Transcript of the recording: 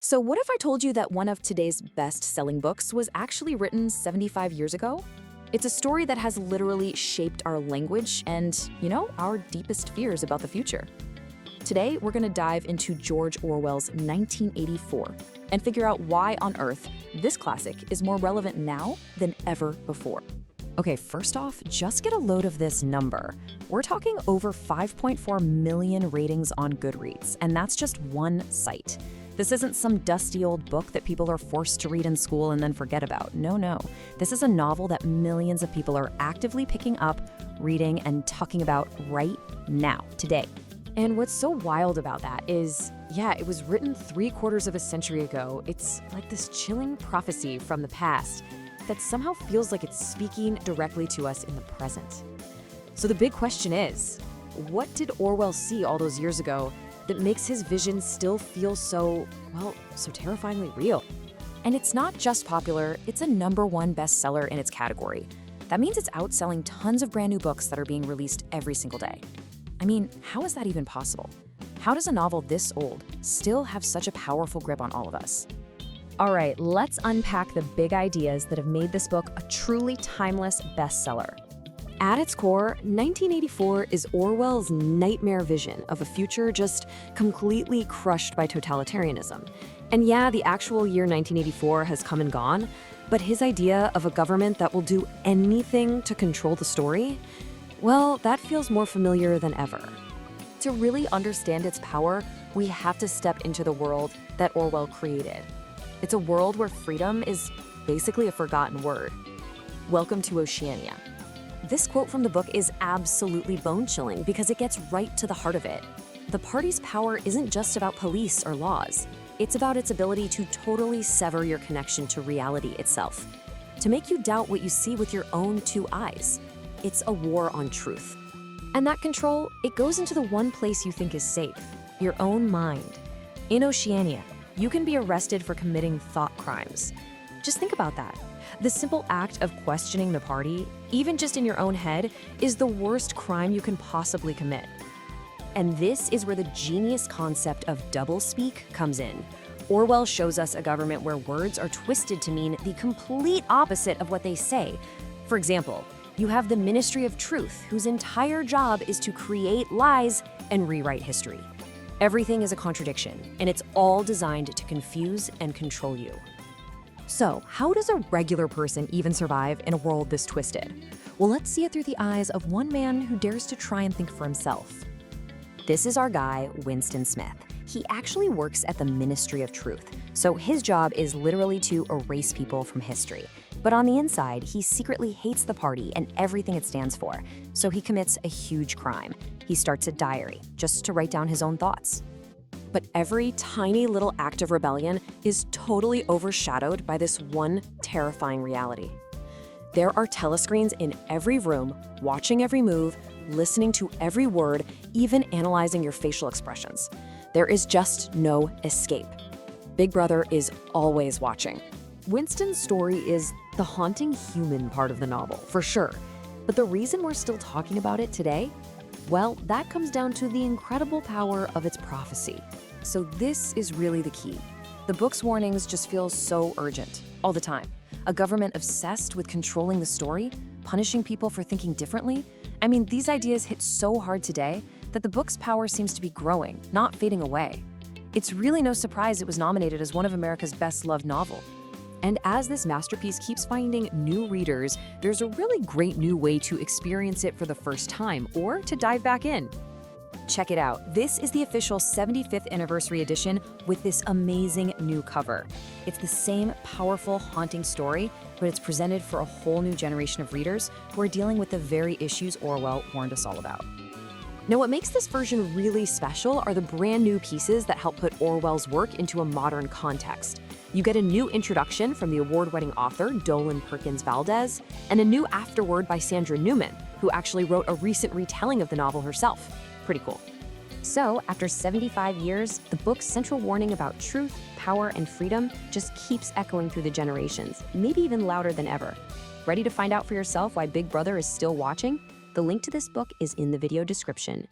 So, what if I told you that one of today's best-selling books was actually written 75 years ago? It's a story that has literally shaped our language and, our deepest fears about the future. Today, we're going to dive into George Orwell's 1984 and figure out why on earth this classic is more relevant now than ever before. Okay, first off, just get a load of this number. We're talking over 5.4 million ratings on Goodreads, and that's just one site. This isn't some dusty old book that people are forced to read in school and then forget about. No. This is a novel that millions of people are actively picking up, reading, and talking about right now, today. And what's so wild about that is, it was written 3/4 of a century ago. It's like this chilling prophecy from the past that somehow feels like it's speaking directly to us in the present. So the big question is, what did Orwell see all those years ago that makes his vision still feel so terrifyingly real? And it's not just popular, it's a #1 bestseller in its category. That means it's outselling tons of brand new books that are being released every single day. I mean, how is that even possible? How does a novel this old still have such a powerful grip on all of us? All right, let's unpack the big ideas that have made this book a truly timeless bestseller. At its core, 1984 is Orwell's nightmare vision of a future just completely crushed by totalitarianism. And the actual year 1984 has come and gone, but his idea of a government that will do anything to control the story, that feels more familiar than ever. To really understand its power, we have to step into the world that Orwell created. It's a world where freedom is basically a forgotten word. Welcome to Oceania. This quote from the book is absolutely bone-chilling because it gets right to the heart of it. The party's power isn't just about police or laws. It's about its ability to totally sever your connection to reality itself, to make you doubt what you see with your own two eyes. It's a war on truth. And that control, it goes into the one place you think is safe, your own mind. In Oceania, you can be arrested for committing thought crimes. Just think about that. The simple act of questioning the party, even just in your own head, is the worst crime you can possibly commit. And this is where the genius concept of doublespeak comes in. Orwell shows us a government where words are twisted to mean the complete opposite of what they say. For example, you have the Ministry of Truth, whose entire job is to create lies and rewrite history. Everything is a contradiction, and it's all designed to confuse and control you. So, how does a regular person even survive in a world this twisted? Well, let's see it through the eyes of one man who dares to try and think for himself. This is our guy, Winston Smith. He actually works at the Ministry of Truth, so his job is literally to erase people from history. But on the inside, he secretly hates the party and everything it stands for, so he commits a huge crime. He starts a diary, just to write down his own thoughts. But every tiny little act of rebellion is totally overshadowed by this one terrifying reality. There are telescreens in every room, watching every move, listening to every word, even analyzing your facial expressions. There is just no escape. Big Brother is always watching. Winston's story is the haunting human part of the novel, for sure. But the reason we're still talking about it today, that comes down to the incredible power of its prophecy. So this is really the key. The book's warnings just feel so urgent, all the time. A government obsessed with controlling the story, punishing people for thinking differently. I mean, these ideas hit so hard today that the book's power seems to be growing, not fading away. It's really no surprise it was nominated as one of America's best-loved novels. And as this masterpiece keeps finding new readers, there's a really great new way to experience it for the first time or to dive back in. Check it out. This is the official 75th anniversary edition with this amazing new cover. It's the same powerful, haunting story, but it's presented for a whole new generation of readers who are dealing with the very issues Orwell warned us all about. Now, what makes this version really special are the brand new pieces that help put Orwell's work into a modern context. You get a new introduction from the award-winning author, Dolen Perkins-Valdez, and a new afterword by Sandra Newman, who actually wrote a recent retelling of the novel herself. Pretty cool. So, after 75 years, the book's central warning about truth, power, and freedom just keeps echoing through the generations, maybe even louder than ever. Ready to find out for yourself why Big Brother is still watching? The link to this book is in the video description.